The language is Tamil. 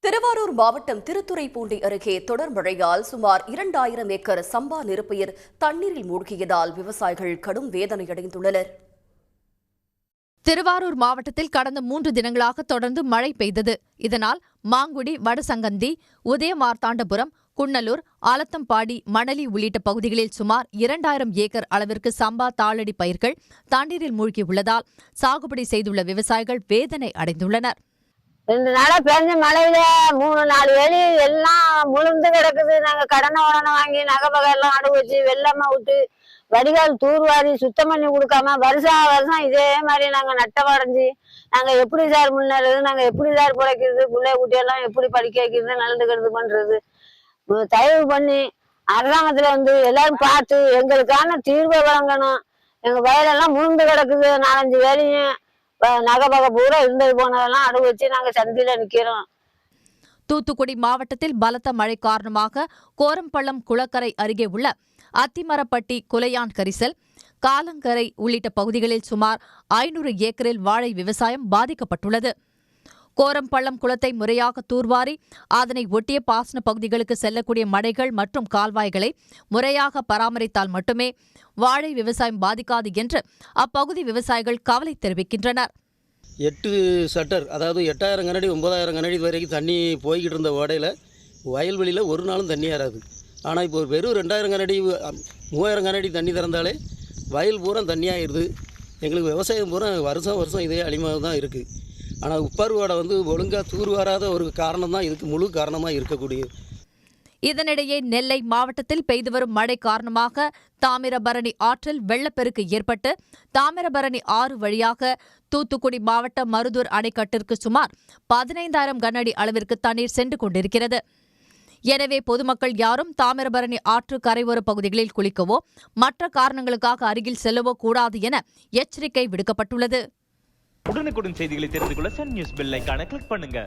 திருவாரூர் மாவட்டம் திருத்துறைப்பூண்டி அருகே தொடர் மழையால் சுமார் 2000 ஏக்கர் சம்பா நெற்பயிர் தண்ணீரில் மூழ்கியதால் விவசாயிகள் கடும் வேதனையடைந்துள்ளனர். திருவாரூர் மாவட்டத்தில் கடந்த 3 தினங்களாக தொடர்ந்து மழை பெய்தது. இதனால் மாங்குடி, வடசங்கந்தி, உதயமார்த்தாண்டபுரம், குன்னலூர், ஆலத்தம்பாடி, மணலி உள்ளிட்ட பகுதிகளில் சுமார் 2000 ஏக்கர் அளவிற்கு சம்பா தாளடி பயிர்கள் தண்ணீரில் மூழ்கியுள்ளதால் சாகுபடி செய்துள்ள விவசாயிகள் வேதனை அடைந்துள்ளனர். 2 நாளா பெஞ்ச மழையில 3-4 வேலி எல்லாம் முழுந்து கிடக்குது. நாங்க கடனை வாங்கி நகை எல்லாம் அடகு வச்சு வெள்ளமா விட்டு வடிகால் தூர்வாரி சுத்தம் பண்ணி கொடுக்காம வருஷம் இதே மாதிரி நாங்க நட்டமடைஞ்சு நாங்க எப்படி சார் முன்னேறது, நாங்க எப்படி சார் பிழைக்கிறது, பிள்ளை குட்டியெல்லாம் எப்படி படிக்க வைக்கிறது, நல்லதுக்கிறது பண்றது. தயவு பண்ணி அரசாங்கத்துல எல்லாரும் பார்த்து எங்களுக்கான தீர்வை வழங்கணும். எங்க வயலெல்லாம் முழுந்து கிடக்குது. 4-5 வேலையும் நகை பூரா இருந்தது போனதெல்லாம் அடகு வச்சு நாங்க சந்தியில நிக்கிறோம். தூத்துக்குடி மாவட்டத்தில் பலத்த மழை காரணமாக கோரம்பள்ளம் குளக்கரை அருகே உள்ள அத்திமரப்பட்டி, குலையான் கரிசல், காலங்கரை உள்ளிட்ட பகுதிகளில் சுமார் 500 ஏக்கரில் வாழை விவசாயம் பாதிக்கப்பட்டுள்ளது. கோரம்பள்ளம் குளத்தை முறையாக தூர்வாரி அதனை ஒட்டிய பாசன பகுதிகளுக்கு செல்லக்கூடிய மடைகள் மற்றும் கால்வாய்களை முறையாக பராமரித்தால் மட்டுமே வாழை விவசாயம் பாதிக்காது என்று அப்பகுதி விவசாயிகள் கவலை தெரிவிக்கின்றனர். 8 சட்டர், அதாவது 8000 கனடி 9000 கனடி வரைக்கும் தண்ணி போய்கிட்டு இருந்த ஓடையில் வயல்வெளியில் ஒரு நாளும் தண்ணி ஏறாது. ஆனால் இப்போ வெறும் 2000 கனடி 3000 கனடி தண்ணி திறந்தாலே வயல் பூரா தண்ணியாகிடுது. எங்களுக்கு விவசாயம் பூரா வருஷம் இதே அழிமாக தான் இருக்குது. ஆனால் உப்பாறு ஓடை ஒழுங்காக தூர்வாராத ஒரு காரணம் தான் இதுக்கு முழு காரணமாக இருக்கக்கூடியது. இதனிடையே நெல்லை மாவட்டத்தில் பெய்து வரும் மழை காரணமாக தாமிரபரணி ஆற்றில் வெள்ளப்பெருக்கு ஏற்பட்டு தாமிரபரணி ஆறு வழியாக தூத்துக்குடி மாவட்ட மருதூர் அணைக்கட்டிற்கு சுமார் 15000 கனஅடி அளவிற்கு தண்ணீர் சென்று கொண்டிருக்கிறது. எனவே பொதுமக்கள் யாரும் தாமிரபரணி ஆற்று கரையோர பகுதிகளில் குளிக்கவோ மற்ற காரணங்களுக்காக அருகில் செல்லவோ கூடாது என எச்சரிக்கை விடுக்கப்பட்டுள்ளது. உடனுக்குடன் செய்திகளை தெரிந்து கொள்ள சன் நியூஸ் பெல் ஐகானை கிளிக் பண்ணுங்க.